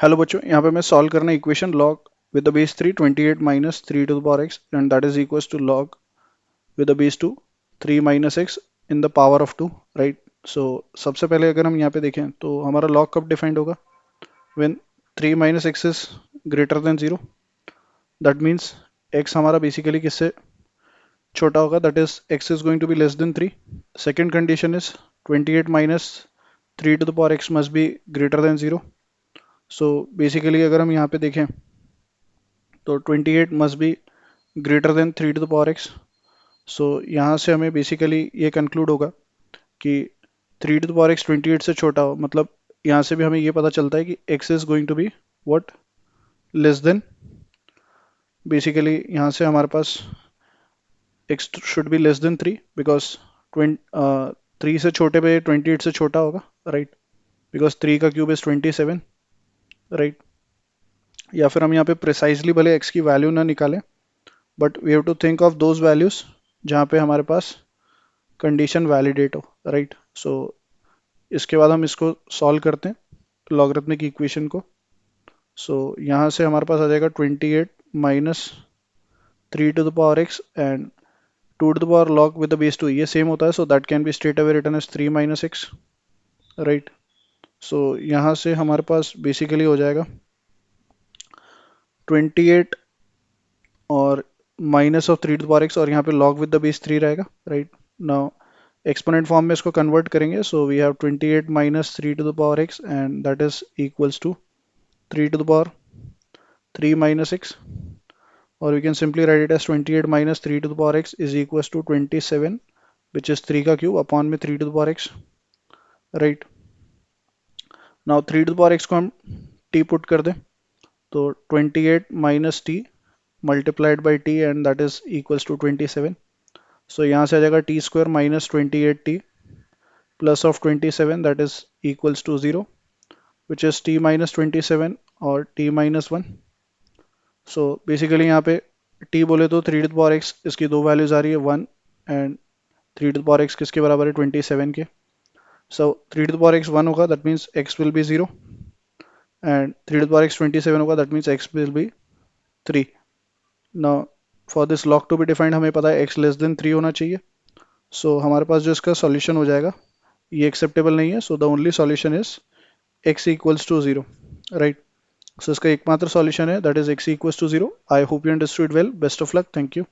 Hello बच्चों, यहाँ पे मैं सॉल्व करना equation log with the base 3 28 minus 3 to the power x and that is equals to log with the base 2 3 minus x in the power of 2, right. So सबसे पहले अगर हम यहाँ पे देखें तो हमारा log कब डिफाइंड होगा? When 3 minus x is greater than 0। That means x हमारा बेसिकली किससे छोटा होगा? That is x is going to be less than 3। Second condition is 28 minus 3 to the power x must be greater than 0। So basically अगर हम यहाँ पे देखें तो 28 must be greater than 3 to the power x। So यहाँ से हमें basically ये कंक्लूड होगा कि 3 टू द पावर x 28 से छोटा हो, मतलब यहाँ से भी हमें ये पता चलता है कि x is going to be what, less than. Basically यहाँ से हमारे पास x should be less than 3 because 3 से छोटे पे 28 से छोटा होगा, राइट। बिकॉज 3 का क्यूब इज 27, राइट। या फिर हम यहाँ पे प्रिसाइजली भले x की वैल्यू ना निकालें, but we have to think of those values जहाँ पे हमारे पास कंडीशन वैलिडेट हो, राइट। सो इसके बाद हम इसको सॉल्व करते हैं लॉगरिथमिक इक्वेशन को। सो यहाँ से हमारे पास आ जाएगा 28 minus 3 to the power x and 2 to the power log with the base 2, ये सेम होता है, so that can be straight away written as 3 minus x, right. So यहाँ से हमारे पास बेसिकली हो जाएगा 28 और minus of 3 to the power x और यहाँ पे log विद द बेस 3 रहेगा, राइट। नाउ एक्सपोनेंट फॉर्म में इसको कन्वर्ट करेंगे, so we have 28 minus 3 to the power x and that is equals to 3 to the power 3 minus x, और we can simply write it as 28 minus 3 to the power x is equals to 27 which is 3 का cube upon में 3 to the power x, right. Now 3 to the power x को हम t put कर दें तो 28 minus t multiplied by t and that is equals to 27। So यहाँ से आ जाएगा T square minus 28t plus of 27 that is equals to 0 which is t minus 27 और t माइनस 1। सो बेसिकली यहाँ पे t बोले तो 3 टू द पावर x, इसकी दो वैल्यूज आ रही है 1 and 3 to the power x किसके बराबर है 27 के। So 3 to the power x 1 होगा, that means x will be 0 and 3 to the power x 27 होगा, that means x will be 3। Now for this log to be defined हमें पता है x less than 3 होना चाहिए। सो हमारे पास जो इसका सॉल्यूशन हो जाएगा ये एक्सेप्टेबल नहीं है, so the only solution is x equals to 0, right. So इसका एकमात्र सॉल्यूशन है that is x equals to 0। I hope you understood well. Best of luck, thank you.